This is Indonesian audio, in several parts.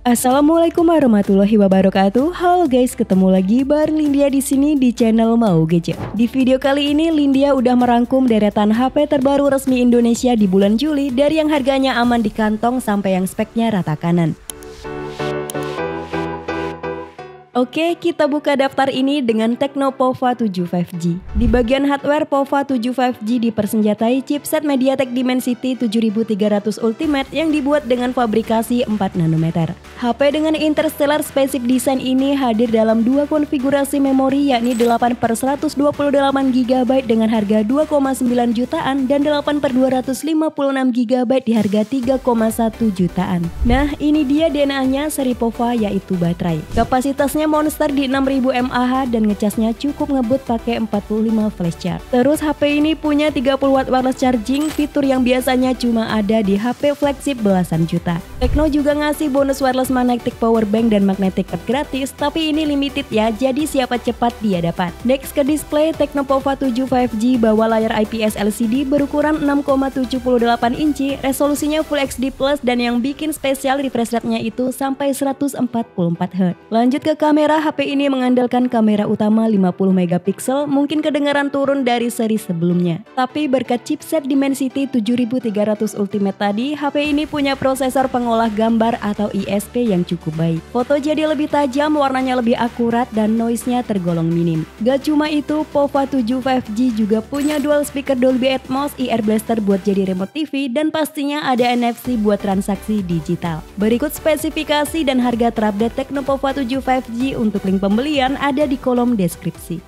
Assalamualaikum warahmatullahi wabarakatuh. Halo guys, ketemu lagi bareng Lindia di sini di channel Mau Gadget. Di video kali ini Lindia udah merangkum deretan HP terbaru resmi Indonesia di bulan Juli, dari yang harganya aman di kantong sampai yang speknya rata kanan. Oke, kita buka daftar ini dengan Tecno Pova 7 5G. Di bagian hardware, Pova 7 5G dipersenjatai chipset MediaTek Dimensity 7300 Ultimate yang dibuat dengan fabrikasi 4 nanometer. HP dengan interstellar spaceship design ini hadir dalam dua konfigurasi memori, yakni 8/128 GB dengan harga 2,9 jutaan dan 8/256 GB di harga 3,1 jutaan. Nah, ini dia DNA-nya seri Pova, yaitu baterai. Kapasitasnya monster di 6000 mAh dan ngecasnya cukup ngebut pakai 45 flash charge. Terus HP ini punya 30 watt wireless charging, fitur yang biasanya cuma ada di HP flagship belasan juta. Tecno juga ngasih bonus wireless magnetic power bank dan magnetic card gratis, tapi ini limited ya, jadi siapa cepat dia dapat. Next ke display, Tecno Pova 7 5G bawa layar IPS LCD berukuran 6,78 inci, resolusinya Full HD Plus, dan yang bikin spesial refresh rate-nya itu sampai 144 Hz. Lanjut ke kamera, HP ini mengandalkan kamera utama 50 megapiksel, mungkin kedengaran turun dari seri sebelumnya. Tapi berkat chipset Dimensity 7300 Ultimate tadi, HP ini punya prosesor pengolah gambar atau ISP yang cukup baik. Foto jadi lebih tajam, warnanya lebih akurat, dan noise-nya tergolong minim. Gak cuma itu, Pova 7 5G juga punya dual speaker Dolby Atmos, IR Blaster buat jadi remote TV, dan pastinya ada NFC buat transaksi digital. Berikut spesifikasi dan harga terupdate Tecno Pova 7 5G. Untuk link pembelian ada di kolom deskripsi.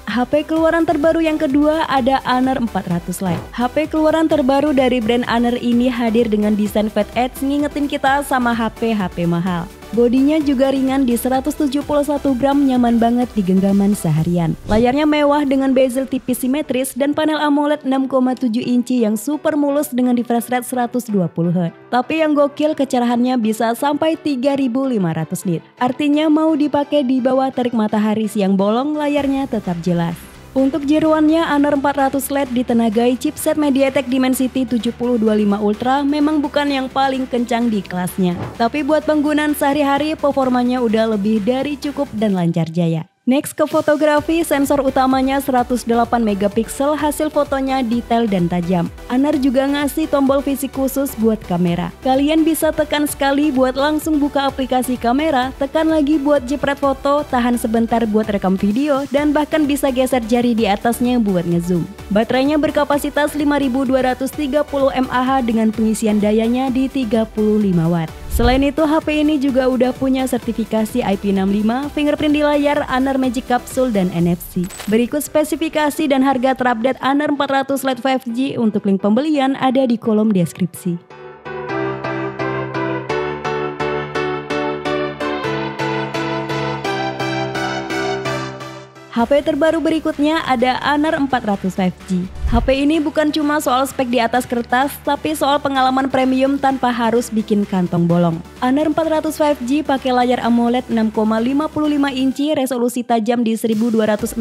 HP keluaran terbaru yang kedua ada Honor 400 Lite. HP keluaran terbaru dari brand Honor ini hadir dengan desain Fat Edge, ngingetin kita sama HP mahal. Bodinya juga ringan di 171 gram, nyaman banget di genggaman seharian. Layarnya mewah dengan bezel tipis simetris dan panel AMOLED 6,7 inci yang super mulus dengan refresh rate 120 Hz. Tapi yang gokil, kecerahannya bisa sampai 3500 nit. Artinya mau dipakai di bawah terik matahari siang bolong, layarnya tetap jelas. Untuk jeruannya, Honor 400 Lite ditenagai chipset MediaTek Dimensity 7025 Ultra, memang bukan yang paling kencang di kelasnya. Tapi buat penggunaan sehari-hari, performanya udah lebih dari cukup dan lancar jaya. Next ke fotografi, sensor utamanya 108 megapiksel, hasil fotonya detail dan tajam. Honor juga ngasih tombol fisik khusus buat kamera. Kalian bisa tekan sekali buat langsung buka aplikasi kamera, tekan lagi buat jepret foto, tahan sebentar buat rekam video, dan bahkan bisa geser jari di atasnya buat ngezoom. Baterainya berkapasitas 5230 mAh dengan pengisian dayanya di 35 watt. Selain itu, HP ini juga udah punya sertifikasi IP65, fingerprint di layar, Honor Magic Capsule, dan NFC. Berikut spesifikasi dan harga terupdate Honor 400 Lite 5G. Untuk link pembelian ada di kolom deskripsi. HP terbaru berikutnya ada Honor 400 5G. HP ini bukan cuma soal spek di atas kertas, tapi soal pengalaman premium tanpa harus bikin kantong bolong. Honor 400 5G pakai layar AMOLED 6,55 inci, resolusi tajam di 1264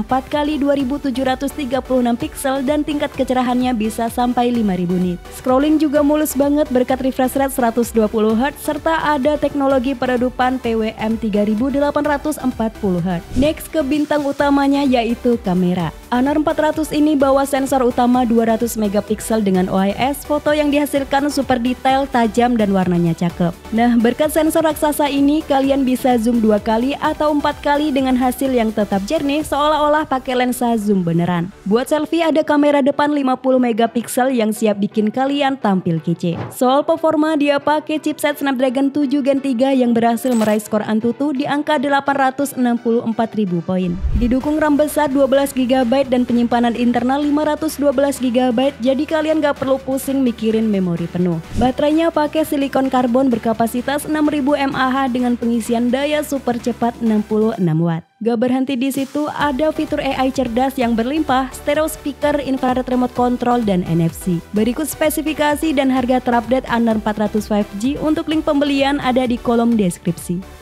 x 2736 piksel, dan tingkat kecerahannya bisa sampai 5000 nit. Scrolling juga mulus banget berkat refresh rate 120 Hz, serta ada teknologi peredupan PWM 3840 Hz. Next ke bintang utamanya, yaitu kamera. Honor 400 ini bawa sensor utama 200 megapiksel dengan OIS, foto yang dihasilkan super detail, tajam, dan warnanya cakep. Nah, berkat sensor raksasa ini, kalian bisa zoom 2 kali atau 4 kali dengan hasil yang tetap jernih, seolah-olah pakai lensa zoom beneran. Buat selfie, ada kamera depan 50 megapiksel yang siap bikin kalian tampil kece. Soal performa, dia pakai chipset Snapdragon 7 Gen 3 yang berhasil meraih skor Antutu di angka 864.000 poin. Didukung RAM besar 12 GB dan penyimpanan internal 512 GB, jadi kalian gak perlu pusing mikirin memori penuh. Baterainya pakai silikon karbon berkapasitas 6000 mAh dengan pengisian daya super cepat 66 watt. Gak berhenti di situ, ada fitur AI cerdas yang berlimpah, stereo speaker, infrared remote control, dan NFC. Berikut spesifikasi dan harga terupdate Honor 400 5G. Untuk link pembelian ada di kolom deskripsi.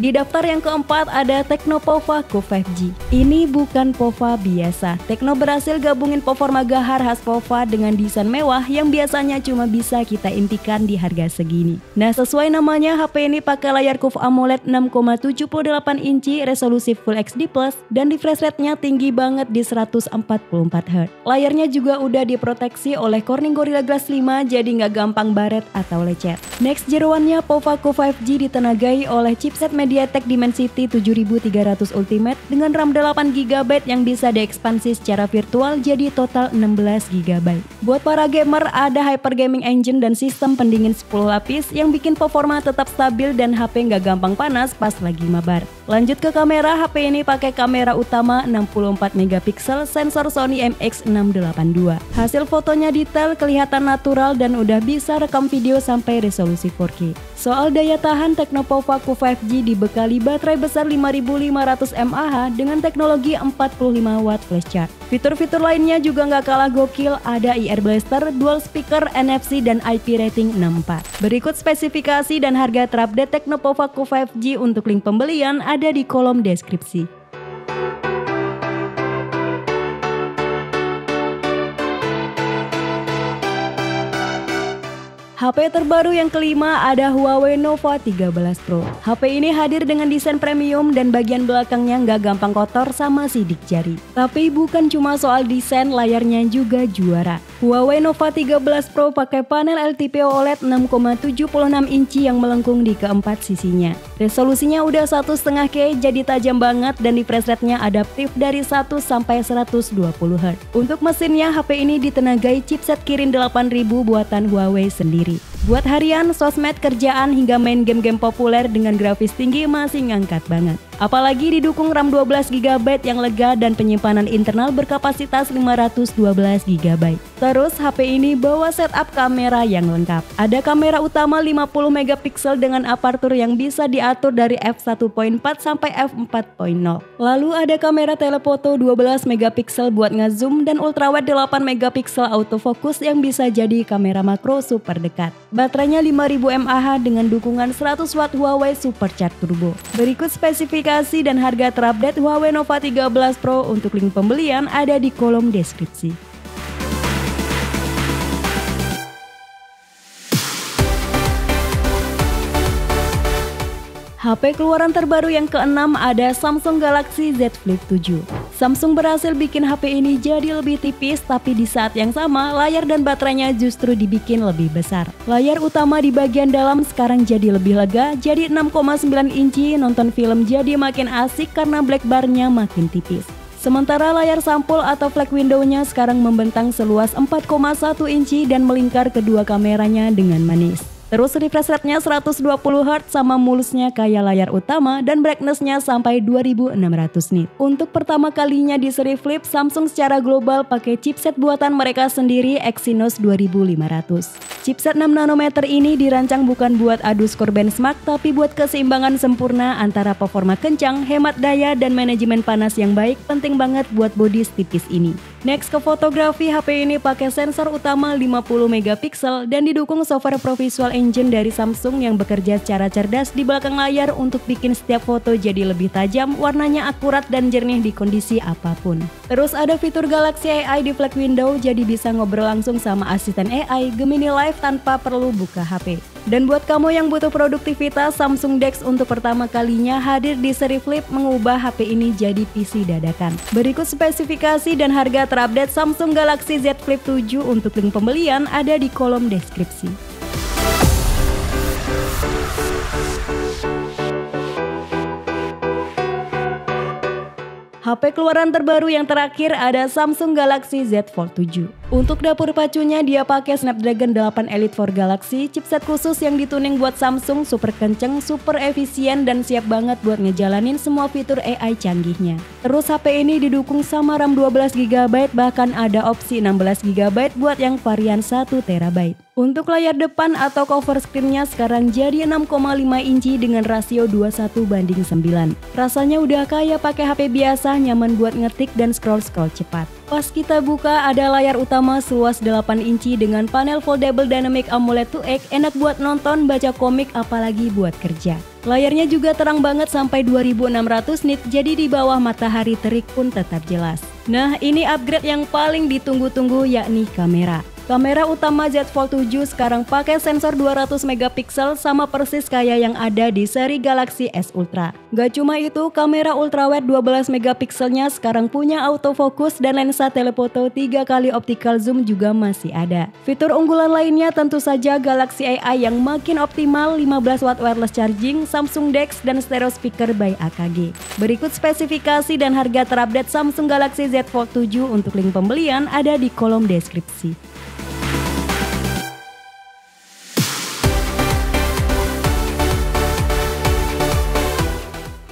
Di daftar yang keempat ada Tecno Pova Q5G. Ini bukan Pova biasa. Tecno berhasil gabungin performa gahar khas Pova dengan desain mewah yang biasanya cuma bisa kita impikan di harga segini. Nah, sesuai namanya, HP ini pakai layar Curve AMOLED 6,78 inci, resolusi Full HD+, dan refresh rate-nya tinggi banget di 144 Hz. Layarnya juga udah diproteksi oleh Corning Gorilla Glass 5, jadi nggak gampang baret atau lecet. Next jeroannya, Pova Q5G ditenagai oleh chipset MediaTek Dimensity 7300 Ultimate dengan RAM 8GB yang bisa diekspansi secara virtual jadi total 16GB. Buat para gamer, ada Hyper Gaming Engine dan sistem pendingin 10 lapis yang bikin performa tetap stabil dan HP nggak gampang panas pas lagi mabar. Lanjut ke kamera, HP ini pakai kamera utama 64MP, sensor Sony MX682. Hasil fotonya detail, kelihatan natural dan udah bisa rekam video sampai resolusi 4K. Soal daya tahan, Tecno Pova Q5G dibekali baterai besar 5500 mAh dengan teknologi 45 watt flash charge. Fitur-fitur lainnya juga nggak kalah gokil, ada IR Blaster, dual speaker, NFC, dan IP rating 64. Berikut spesifikasi dan harga terupdate Tecno Pova Q5G. Untuk link pembelian ada di kolom deskripsi. HP terbaru yang kelima ada Huawei Nova 13 Pro. HP ini hadir dengan desain premium dan bagian belakangnya nggak gampang kotor sama sidik jari. Tapi bukan cuma soal desain, layarnya juga juara. Huawei Nova 13 Pro pakai panel LTPO OLED 6,76 inci yang melengkung di keempat sisinya. Resolusinya udah 1,5K, jadi tajam banget dan refresh rate-nya adaptif dari 1 sampai 120 Hz. Untuk mesinnya, HP ini ditenagai chipset Kirin 8000 buatan Huawei sendiri. Buat harian, sosmed, kerjaan, hingga main game-game populer dengan grafis tinggi masih ngangkat banget. Apalagi didukung RAM 12GB yang lega dan penyimpanan internal berkapasitas 512GB. Terus HP ini bawa setup kamera yang lengkap. Ada kamera utama 50MP dengan aperture yang bisa diatur dari f1.4 sampai f4.0. Lalu ada kamera telefoto 12MP buat ngezoom dan ultrawide 8MP autofocus yang bisa jadi kamera makro super dekat. Baterainya 5000 mAh dengan dukungan 100 watt Huawei Supercharge Turbo. Berikut spesifikasi dan harga terupdate Huawei Nova 13 Pro. Untuk link pembelian ada di kolom deskripsi. HP keluaran terbaru yang keenam ada Samsung Galaxy Z Flip 7. Samsung berhasil bikin HP ini jadi lebih tipis, tapi di saat yang sama layar dan baterainya justru dibikin lebih besar. Layar utama di bagian dalam sekarang jadi lebih lega, jadi 6,9 inci, nonton film jadi makin asik karena black bar-nya makin tipis. Sementara layar sampul atau flag window-nya sekarang membentang seluas 4,1 inci dan melingkar kedua kameranya dengan manis. Terus refresh rate-nya 120 Hz sama mulusnya kayak layar utama dan brightness-nya sampai 2600 nit. Untuk pertama kalinya di seri Flip, Samsung secara global pakai chipset buatan mereka sendiri Exynos 2500. Chipset 6 nanometer ini dirancang bukan buat adu skor benchmark, tapi buat keseimbangan sempurna antara performa kencang, hemat daya, dan manajemen panas yang baik, penting banget buat bodi tipis ini. Next ke fotografi, HP ini pakai sensor utama 50MP dan didukung software Pro Visual Engine dari Samsung yang bekerja secara cerdas di belakang layar untuk bikin setiap foto jadi lebih tajam, warnanya akurat dan jernih di kondisi apapun. Terus ada fitur Galaxy AI di flag window, jadi bisa ngobrol langsung sama asisten AI Gemini Live tanpa perlu buka HP. Dan buat kamu yang butuh produktivitas, Samsung DeX untuk pertama kalinya hadir di seri Flip mengubah HP ini jadi PC dadakan. Berikut spesifikasi dan harga terupdate Samsung Galaxy Z Flip 7. Untuk link pembelian ada di kolom deskripsi. HP keluaran terbaru yang terakhir ada Samsung Galaxy Z Fold 7. Untuk dapur pacunya dia pakai Snapdragon 8 Elite for Galaxy, chipset khusus yang dituning buat Samsung, super kenceng, super efisien, dan siap banget buat ngejalanin semua fitur AI canggihnya. Terus HP ini didukung sama RAM 12GB, bahkan ada opsi 16GB buat yang varian 1TB. Untuk layar depan atau cover screen-nya sekarang jadi 6,5 inci dengan rasio 21:9. Rasanya udah kayak pakai HP biasa, nyaman buat ngetik dan scroll-scroll cepat. Pas kita buka ada layar utama seluas 8 inci dengan panel foldable Dynamic AMOLED 2X, enak buat nonton, baca komik, apalagi buat kerja. Layarnya juga terang banget sampai 2600 nit, jadi di bawah matahari terik pun tetap jelas. Nah, ini upgrade yang paling ditunggu-tunggu, yakni kamera. Kamera utama Z Fold 7 sekarang pakai sensor 200 megapiksel sama persis kayak yang ada di seri Galaxy S Ultra. Gak cuma itu, kamera ultrawide 12 megapikselnya sekarang punya autofocus dan lensa telefoto 3 kali optical zoom juga masih ada. Fitur unggulan lainnya tentu saja Galaxy AI yang makin optimal, 15 watt wireless charging, Samsung DeX, dan stereo speaker by AKG. Berikut spesifikasi dan harga terupdate Samsung Galaxy Z Fold 7. Untuk link pembelian ada di kolom deskripsi.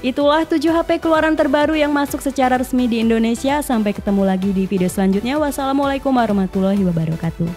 Itulah 7 HP keluaran terbaru yang masuk secara resmi di Indonesia. Sampai ketemu lagi di video selanjutnya. Wassalamualaikum warahmatullahi wabarakatuh.